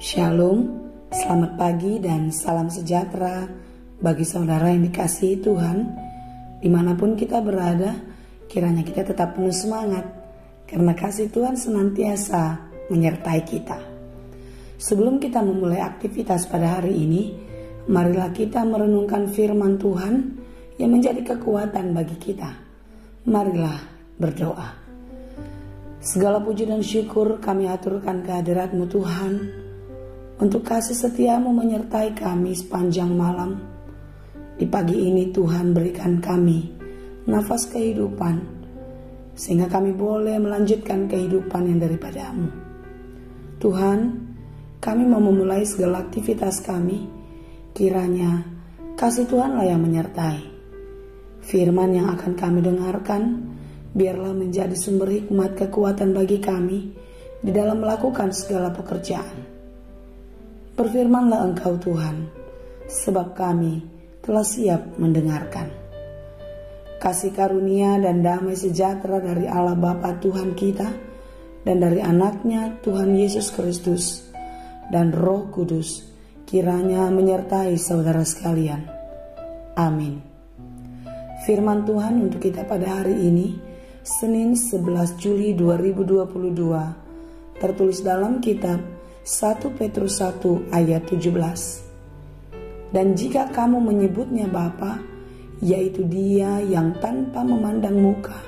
Shalom, selamat pagi dan salam sejahtera bagi saudara yang dikasihi Tuhan. Dimanapun kita berada, kiranya kita tetap penuh semangat karena kasih Tuhan senantiasa menyertai kita. Sebelum kita memulai aktivitas pada hari ini, marilah kita merenungkan firman Tuhan yang menjadi kekuatan bagi kita. Marilah berdoa. Segala puji dan syukur kami aturkan kehadirat-Mu Tuhan, untuk kasih setiamu menyertai kami sepanjang malam. Di pagi ini Tuhan berikan kami nafas kehidupan, sehingga kami boleh melanjutkan kehidupan yang daripadamu. Tuhan, kami mau memulai segala aktivitas kami, kiranya kasih Tuhanlah yang menyertai. Firman yang akan kami dengarkan, biarlah menjadi sumber hikmat kekuatan bagi kami di dalam melakukan segala pekerjaan. Berfirmanlah Engkau Tuhan, sebab kami telah siap mendengarkan. Kasih karunia dan damai sejahtera dari Allah Bapa Tuhan kita, dan dari anaknya Tuhan Yesus Kristus, dan Roh Kudus, kiranya menyertai saudara sekalian. Amin. Firman Tuhan untuk kita pada hari ini, Senin 11 Juli 2022, tertulis dalam kitab 1 Petrus 1 ayat 17. Dan jika kamu menyebutnya Bapa, yaitu Dia yang tanpa memandang muka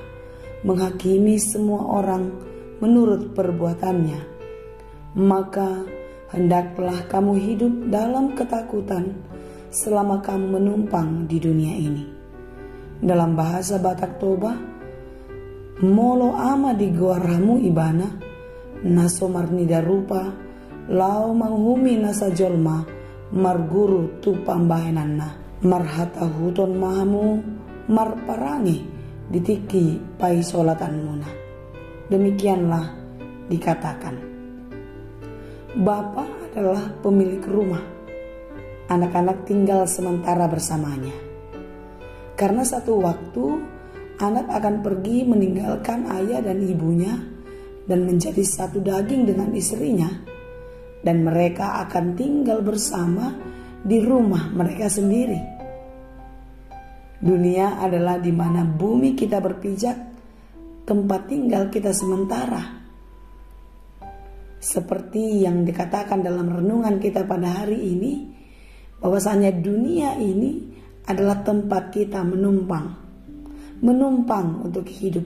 menghakimi semua orang menurut perbuatannya, maka hendaklah kamu hidup dalam ketakutan selama kamu menumpang di dunia ini. Dalam bahasa Batak Toba, molo ama di goaramu ibana, naso marnida rupa, lau manghumi nasa jolma marguru tu pambahenanna marhata huton mahamu marparangi ditiki pai solatan muna. Demikianlah dikatakan. Bapa adalah pemilik rumah. Anak-anak tinggal sementara bersamanya. Karena satu waktu anak akan pergi meninggalkan ayah dan ibunya dan menjadi satu daging dengan istrinya, dan mereka akan tinggal bersama di rumah mereka sendiri. Dunia adalah di mana bumi kita berpijak, tempat tinggal kita sementara. Seperti yang dikatakan dalam renungan kita pada hari ini, bahwasanya dunia ini adalah tempat kita menumpang untuk hidup.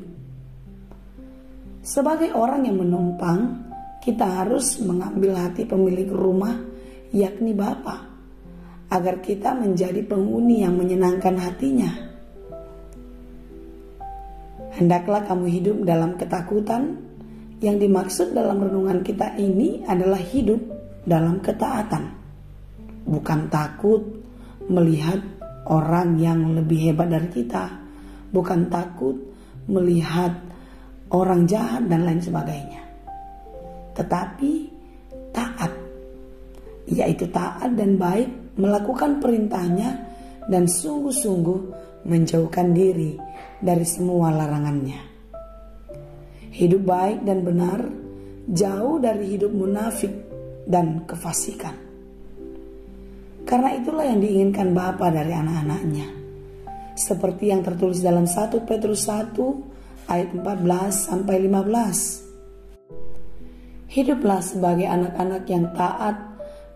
Sebagai orang yang menumpang, kita harus mengambil hati pemilik rumah, yakni Bapa, agar kita menjadi penghuni yang menyenangkan hatinya. Hendaklah kamu hidup dalam ketakutan. Yang dimaksud dalam renungan kita ini adalah hidup dalam ketaatan. Bukan takut melihat orang yang lebih hebat dari kita, bukan takut melihat orang jahat dan lain sebagainya, tetapi taat, yaitu taat dan baik melakukan perintahnya dan sungguh-sungguh menjauhkan diri dari semua larangannya. Hidup baik dan benar jauh dari hidup munafik dan kefasikan. Karena itulah yang diinginkan Bapa dari anak-anaknya. Seperti yang tertulis dalam 1 Petrus 1 ayat 14-15. Hiduplah sebagai anak-anak yang taat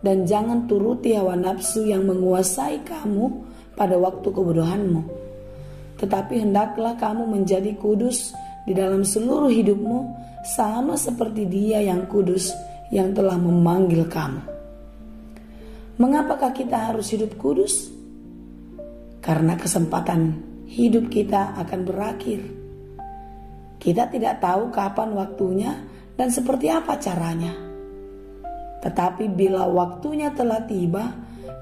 dan jangan turuti hawa nafsu yang menguasai kamu pada waktu kebodohanmu. Tetapi hendaklah kamu menjadi kudus di dalam seluruh hidupmu, sama seperti Dia yang kudus yang telah memanggil kamu. Mengapakah kita harus hidup kudus? Karena kesempatan hidup kita akan berakhir. Kita tidak tahu kapan waktunya dan seperti apa caranya. Tetapi bila waktunya telah tiba,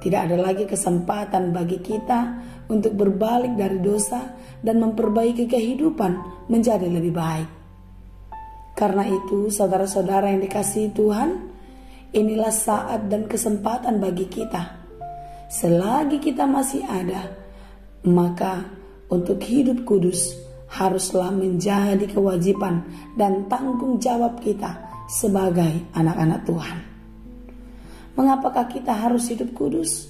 tidak ada lagi kesempatan bagi kita untuk berbalik dari dosa dan memperbaiki kehidupan menjadi lebih baik. Karena itu, saudara-saudara yang dikasihi Tuhan, inilah saat dan kesempatan bagi kita. Selagi kita masih ada, maka untuk hidup kudus haruslah menjadi kewajiban dan tanggung jawab kita sebagai anak-anak Tuhan. Mengapakah kita harus hidup kudus?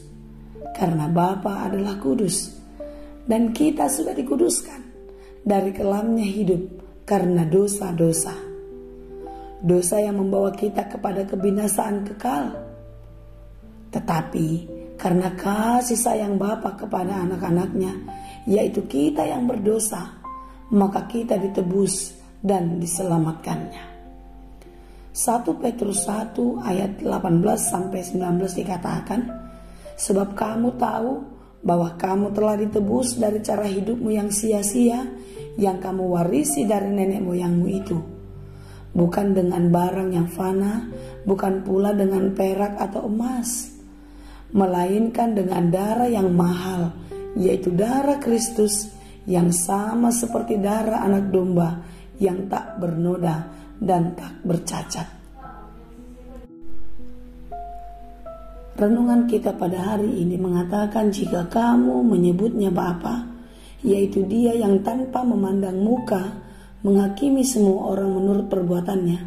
Karena Bapa adalah kudus, dan kita sudah dikuduskan dari kelamnya hidup karena dosa-dosa. Dosa yang membawa kita kepada kebinasaan kekal. Tetapi karena kasih sayang Bapa kepada anak-anaknya, yaitu kita yang berdosa, maka kita ditebus dan diselamatkannya. 1 Petrus 1 ayat 18-19 dikatakan, sebab kamu tahu bahwa kamu telah ditebus dari cara hidupmu yang sia-sia yang kamu warisi dari nenek moyangmu itu. Bukan dengan barang yang fana, bukan pula dengan perak atau emas, melainkan dengan darah yang mahal, yaitu darah Kristus yang sama seperti darah anak domba yang tak bernoda dan tak bercacat. Renungan kita pada hari ini mengatakan jika kamu menyebutnya Bapa, yaitu Dia yang tanpa memandang muka menghakimi semua orang menurut perbuatannya,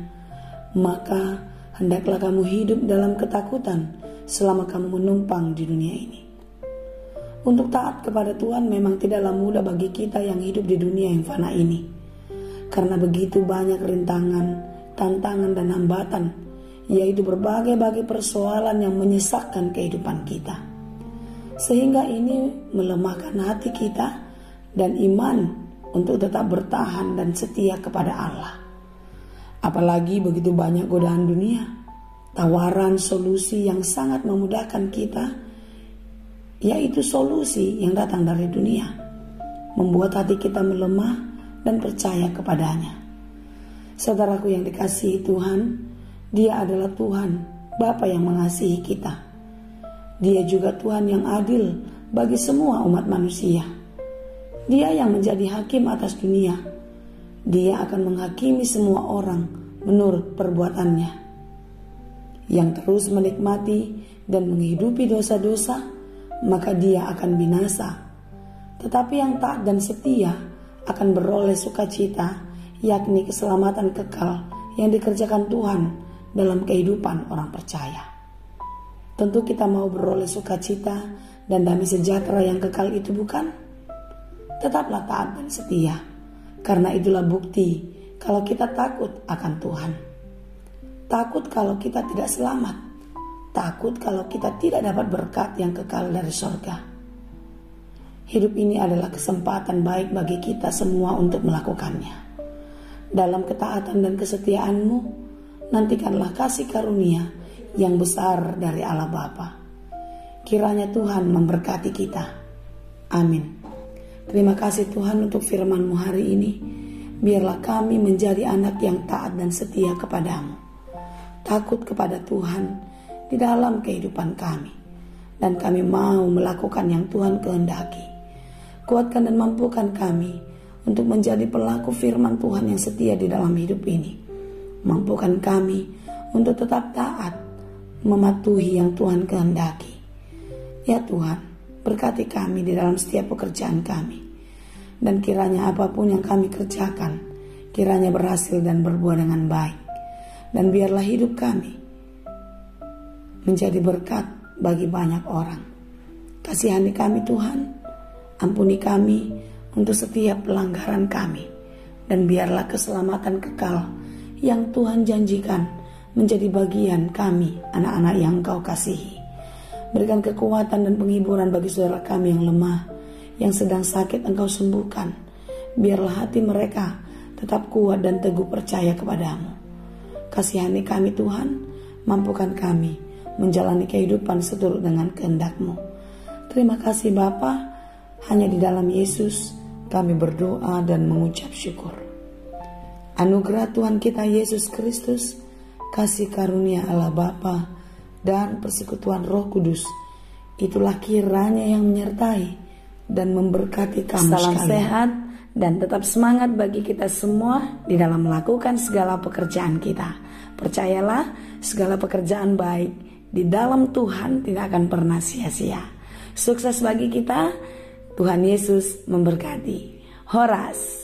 maka hendaklah kamu hidup dalam ketakutan selama kamu menumpang di dunia ini. Untuk taat kepada Tuhan memang tidaklah mudah bagi kita yang hidup di dunia yang fana ini. Karena begitu banyak rintangan, tantangan dan hambatan, yaitu berbagai-bagai persoalan yang menyesakkan kehidupan kita. Sehingga ini melemahkan hati kita dan iman untuk tetap bertahan dan setia kepada Allah. Apalagi begitu banyak godaan dunia, tawaran solusi yang sangat memudahkan kita, yaitu solusi yang datang dari dunia, membuat hati kita melemah dan percaya kepadanya. Saudaraku yang dikasihi Tuhan, Dia adalah Tuhan, Bapa yang mengasihi kita. Dia juga Tuhan yang adil bagi semua umat manusia. Dia yang menjadi hakim atas dunia. Dia akan menghakimi semua orang menurut perbuatannya. Yang terus menikmati dan menghidupi dosa-dosa, maka dia akan binasa. Tetapi yang taat dan setia akan beroleh sukacita, yakni keselamatan kekal yang dikerjakan Tuhan dalam kehidupan orang percaya. Tentu kita mau beroleh sukacita dan damai sejahtera yang kekal itu, bukan? Tetaplah taat dan setia, karena itulah bukti kalau kita takut akan Tuhan. Takut kalau kita tidak selamat, takut kalau kita tidak dapat berkat yang kekal dari sorga. Hidup ini adalah kesempatan baik bagi kita semua untuk melakukannya. Dalam ketaatan dan kesetiaanmu, nantikanlah kasih karunia yang besar dari Allah Bapa. Kiranya Tuhan memberkati kita. Amin. Terima kasih Tuhan untuk firman-Mu hari ini. Biarlah kami menjadi anak yang taat dan setia kepadamu. Takut kepada Tuhan di dalam kehidupan kami. Dan kami mau melakukan yang Tuhan kehendaki. Kuatkan dan mampukan kami untuk menjadi pelaku firman Tuhan yang setia di dalam hidup ini. Mampukan kami untuk tetap taat, mematuhi yang Tuhan kehendaki. Ya Tuhan, berkati kami di dalam setiap pekerjaan kami. Dan kiranya apapun yang kami kerjakan, kiranya berhasil dan berbuah dengan baik. Dan biarlah hidup kami menjadi berkat bagi banyak orang. Kasihani kami Tuhan. Ampuni kami untuk setiap pelanggaran kami. Dan biarlah keselamatan kekal yang Tuhan janjikan menjadi bagian kami, anak-anak yang Engkau kasihi. Berikan kekuatan dan penghiburan bagi saudara kami yang lemah, yang sedang sakit Engkau sembuhkan. Biarlah hati mereka tetap kuat dan teguh percaya kepadamu. Kasihani kami Tuhan, mampukan kami menjalani kehidupan seturut dengan kehendak-Mu. Terima kasih Bapa. Hanya di dalam Yesus kami berdoa dan mengucap syukur. Anugerah Tuhan kita Yesus Kristus, kasih karunia Allah Bapa, dan persekutuan Roh Kudus, itulah kiranya yang menyertai dan memberkati kamu Salam sekalian. Sehat dan tetap semangat bagi kita semua di dalam melakukan segala pekerjaan kita. Percayalah, segala pekerjaan baik di dalam Tuhan tidak akan pernah sia-sia. Sukses bagi kita. Tuhan Yesus memberkati. Horas.